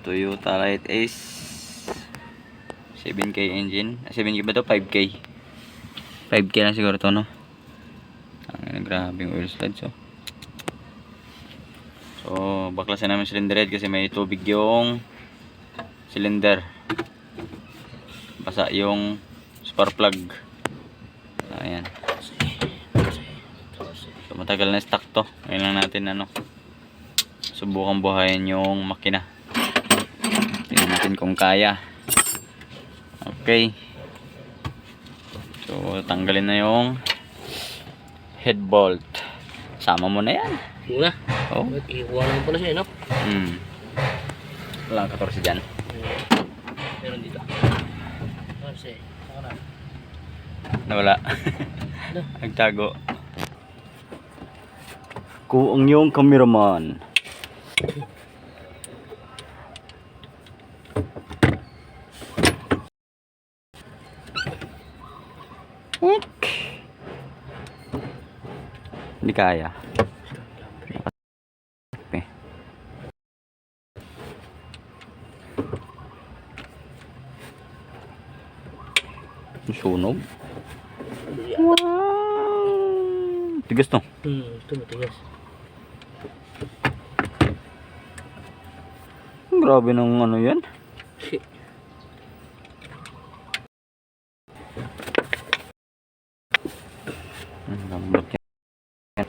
Toyota Light Ace 7K engine. 7K ba to? 5K 5K lang siguro to, no? Ang grabe yung oil sludge, oh. So baklasin namin cylinder head kasi may tubig yung cylinder, basa yung spark plug. Ayan. So matagal na stock to. Ngayon lang natin subukan buhayin yung makina. Tingnan natin kung kaya. Okay. So tanggalin na yung head bolt. Sama mo na yan. Muna. Oh. Iiwan lang pala siya, no? Walang 14 dyan. Meron dito. 14. Saka na. Nawala. Nagtago. Kuang yung cameraman. Hindi kaya. Sunog. Wow. Tigas to. Ito matigas. Grabe ng yan. Lambot yan.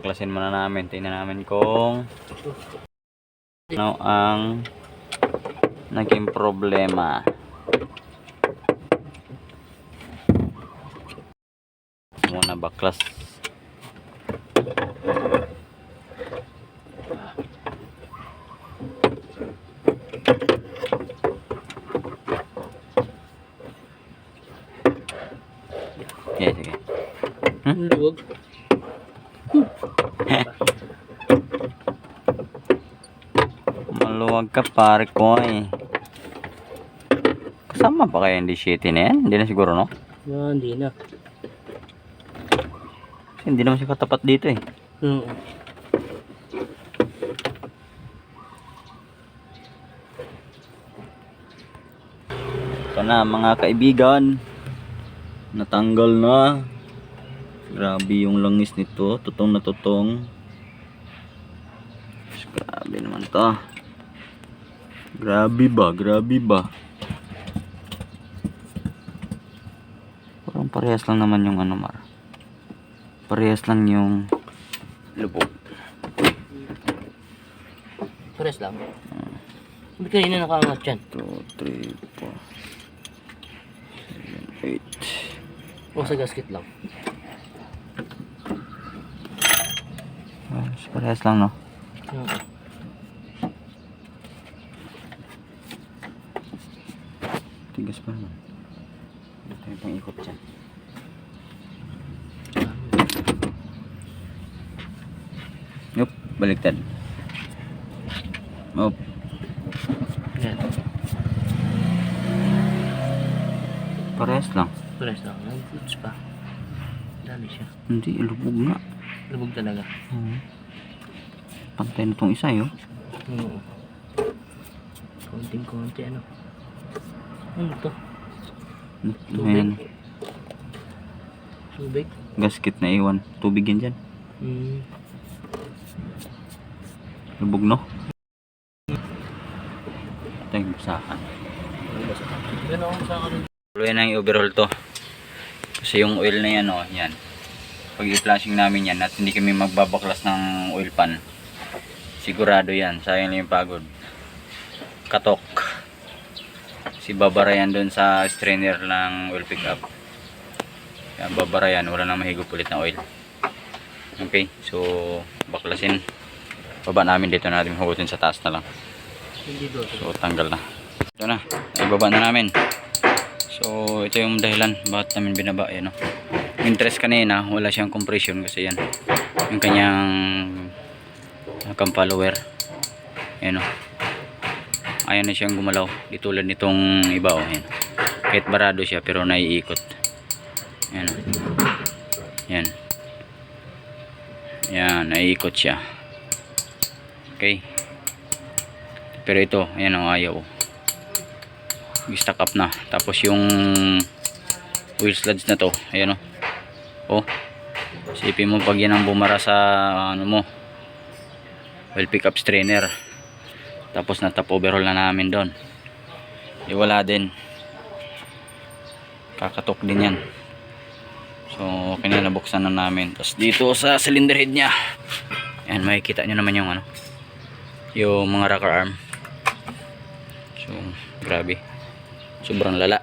Klasin muna namin. Tingnan namin kung ano ang naging problema. Muna baklas. Okay, sige. Luwag. Maluwag ka, pare ko eh. Kasama ba kaya hindi shitty na yan? Hindi na siguro, no? Hindi na. Kasi hindi naman siya katapat dito eh. Ito na mga kaibigan. Natanggal na. Grabe yung langis nito. Tutong na tutong. Grabe naman to. Grabe ba? Grabe ba? Parang parehas lang naman yung Mar. Parehas lang yung lubog. Pares lang. Hindi kanina nakaangat yan. 2, 3, 4, 7, 8. O sa gasket lang. Parehas lang, no? Tigas pa naman. Ito yung pang ikot dyan. Yup, baliktad. Yup. Yan. Parehas lang. Pares lang. Nag-foods pa. Dali siya. Hindi, lubog na. Lubog talaga. Pantay na itong isa, yun. Konting-konti, ano. Ano to? Ayan. Tubig? Gasket na iwan. Tubig yan dyan. Lubog, no? Ito yung basahan. Yan ako sa akin. Tuloy na yung overhaul to. Kasi yung oil na yan, oh, yan. Pag i-flashing namin yan at hindi kami magbabaklas ng oil pan, sigurado yan. Sayang lang yung pagod. Katok. Si babara yan dun sa strainer ng oil pickup. Kaya babara yan. Wala nang mahigop ulit na oil. Okay. So, baklasin. Baba namin dito, natin hugutin sa taas na lang. So tanggal na. Ito na, ibaba na namin. So ito yung dahilan bakit namin binaba, no? Interest kanina, wala siyang compression kasi yan yung kanyang cam follower. Ayan, no? Ayaw na siyang gumalaw. Di tulad nitong iba, oh. Ayan. Kahit barado siya pero naiikot. Ayan, no? Yan. Yan, naiikot siya. Okay. Pero ito, ayan o, ayaw. Stack up na. Tapos yung wheel sludge na to, ayan o. Isipin mo pag yan ang bumara sa ano mo, oil pickup strainer. Tapos na top overhaul na namin doon. Wala din. Kakatok din yan. So kinalabuksan na namin. Tapos dito sa cylinder head nya, ayan, makikita nyo naman yung ano, yung mga rocker arm. So grabe, sobrang lala.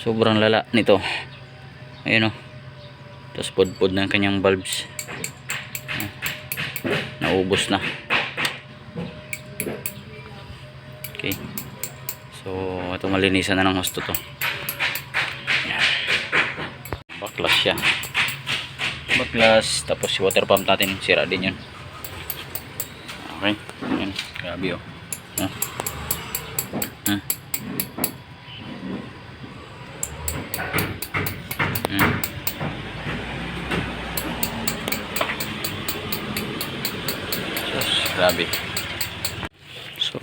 Sobrang lala nito. Ayun o. Tapos pod-pod ng kanyang valves. Naubos na. Okay. So ito, malinisan na ng husto to. Ayan. Baklas siya. Baklas. Tapos yung water pump natin, sira din yun. Okay. Ayan. Grabe o. Grabe. So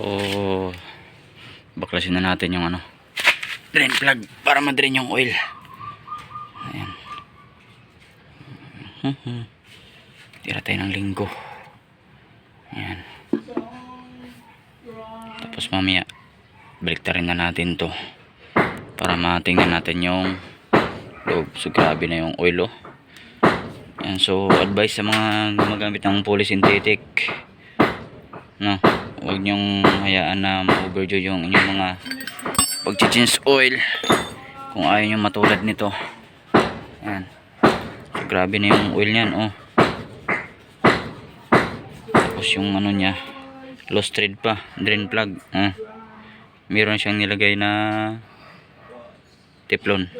baklasin na natin yung ano, drain plug para ma-drain yung oil. Ayan. Tira tayo ng linggo. Ayan. Tapos mamaya baliktarin na natin to para matingnan natin yung loob. So grabe na yung oil, oh. Ayan. So advice sa mga gumagamit ng polysynthetic, no, huwag nyong hayaan na ma-overdue yung inyong mga pag-change oil kung ayaw nyo matulad nito. Ayan. So grabe na yung oil nyan, oh. Tapos yung ano nya, lost thread pa, drain plug, meron siyang nilagay na teflon.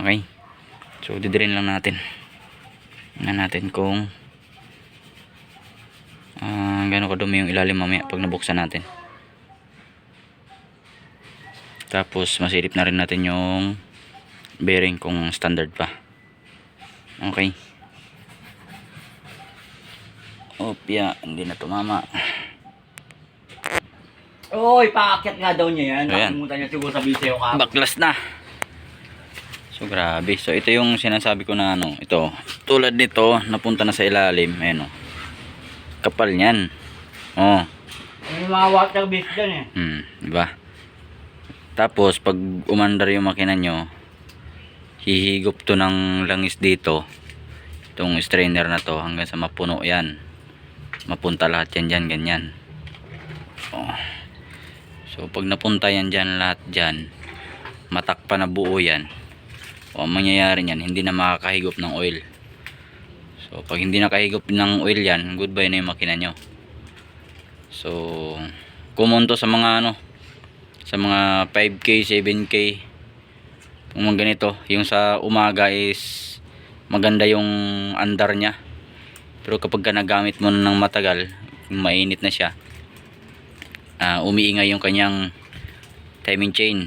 Okay, so didrain lang natin. Tingnan natin kung gano'n kadumi yung ilalim mamaya pag nabuksan natin. Tapos masilip na rin natin yung bearing kung standard pa. Okay. Opya, hindi na tumama. Oy, paakyat nga daw niya yan. Ayan. Nakalimutan niya siguro sabihin sa'yo ka. Baklas na. So grabe. So ito yung sinasabi ko na ano, ito. Tulad nito, napunta na sa ilalim. Ayan, oh. Kapal niyan. Oh. May mga water base dyan eh. Diba? Tapos pag umandar yung makina nyo, hihigop to ng langis dito. Itong strainer na to hanggang sa mapuno yan. Mapunta lahat yan dyan, ganyan. Oh. So pag napunta yan dyan, lahat dyan, matakpa na buo yan. O ang mangyayari yan, hindi na makakahigop ng oil. So pag hindi nakahigop ng oil yan, goodbye na yung makina nyo. So common to sa mga ano, sa mga 5K, 7K, kung mga ganito. Yung sa umaga is maganda yung andar nya, pero kapag ka nagamit mo ng matagal, mainit na siya, umiingay yung kanyang timing chain.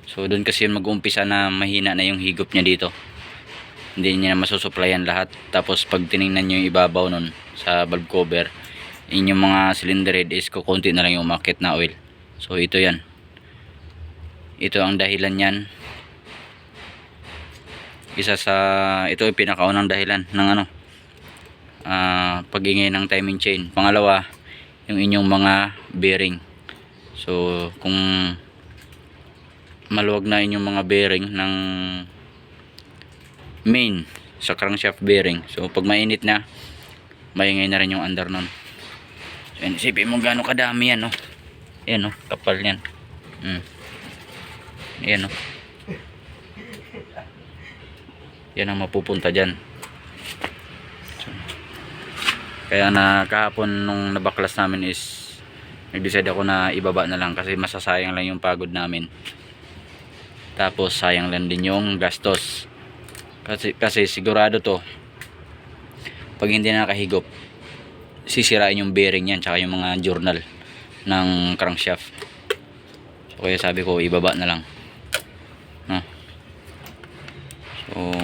So doon kasi mag-uumpisa na mahina na yung higop niya dito. Hindi niya na masusuplayan lahat. Tapos pag tinignan nyo yung ibabaw nun sa valve cover, inyong mga cylinder head is kukunti na lang yung umakit na oil. So ito yan. Ito ang dahilan yan. Isa sa, ito yung pinakaunang dahilan ng ano, pag-ingay ng timing chain. Pangalawa, yung inyong mga bearing. So kung maluwag na inyong mga bearing ng main sa crankshaft bearing, so pag mainit na, maingay na rin yung andar nun. So isipin mo gaano kadami yan, no? Ayan, no? Kapal yan. Ayan, no? Yan ang mapupunta dyan. So, kaya na kahapon nung nabaklas namin is nag-decide ako na ibaba na lang kasi masasayang lang yung pagod namin. Tapos sayang lang din yung gastos. Kasi sigurado to, pag hindi na nakahigop, sisirain yung bearing yan tsaka yung mga journal ng crankshaft. So kaya sabi ko ibaba na lang, no? So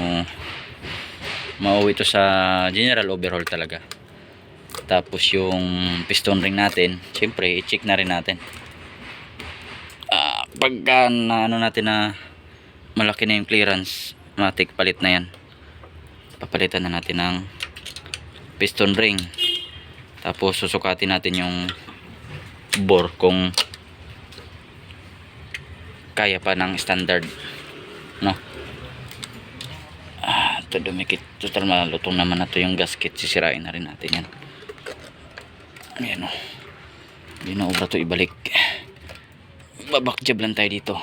mauwi to sa general overhaul talaga. Tapos yung piston ring natin, syempre i-check na rin natin. Pagka na ano natin na malaki na yung clearance, matik palit na yan. Papalitan na natin ng piston ring. Tapos susukatin natin yung bore kung kaya pa ng standard, no? Ito dumikit, total malutong naman na to yung gasket, sisirain na rin natin yan. Ayan o, hindi na obra to ibalik. Babakjab lang tayo dito.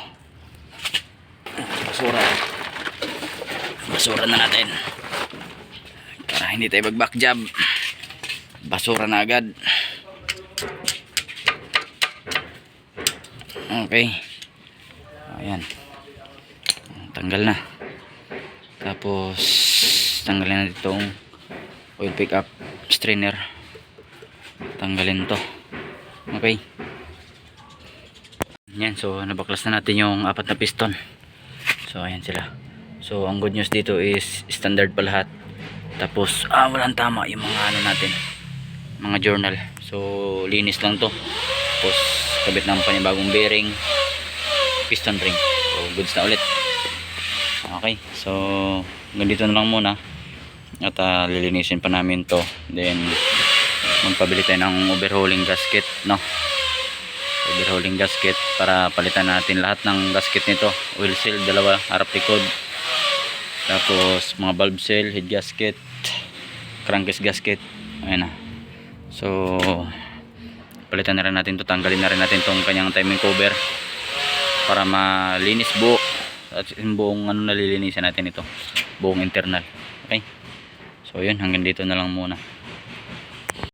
Basura na natin para hindi tayo magbakjab. Basura na agad. Okay, ayan, tanggal na. Tapos tanggalin na itong oil pickup strainer, tanggalin to. Okay, yan. So nabaklas na natin yung 4 na piston. So ayan sila. So ang good news dito is standard pa lahat. Tapos walang tama yung mga ano natin, mga journal. So linis lang to. Tapos kabit ng panibagong bearing, piston ring. So goods na ulit. Okay, so ganito na lang muna. At lilinisin pa namin to. Then magpabili tayo ng overhauling gasket, no? Overhauling gasket para palitan natin lahat ng gasket nito. Oil seal, dalawa, harap likod. Tapos mga valve seal, head gasket, crankcase gasket. Ayan na. So palitan na rin natin to, tanggalin na rin natin tong kanyang timing cover para malinis buo. At yung buong ano nalilinisan natin ito, buong internal. Okay, so yun, hanggang dito na lang muna.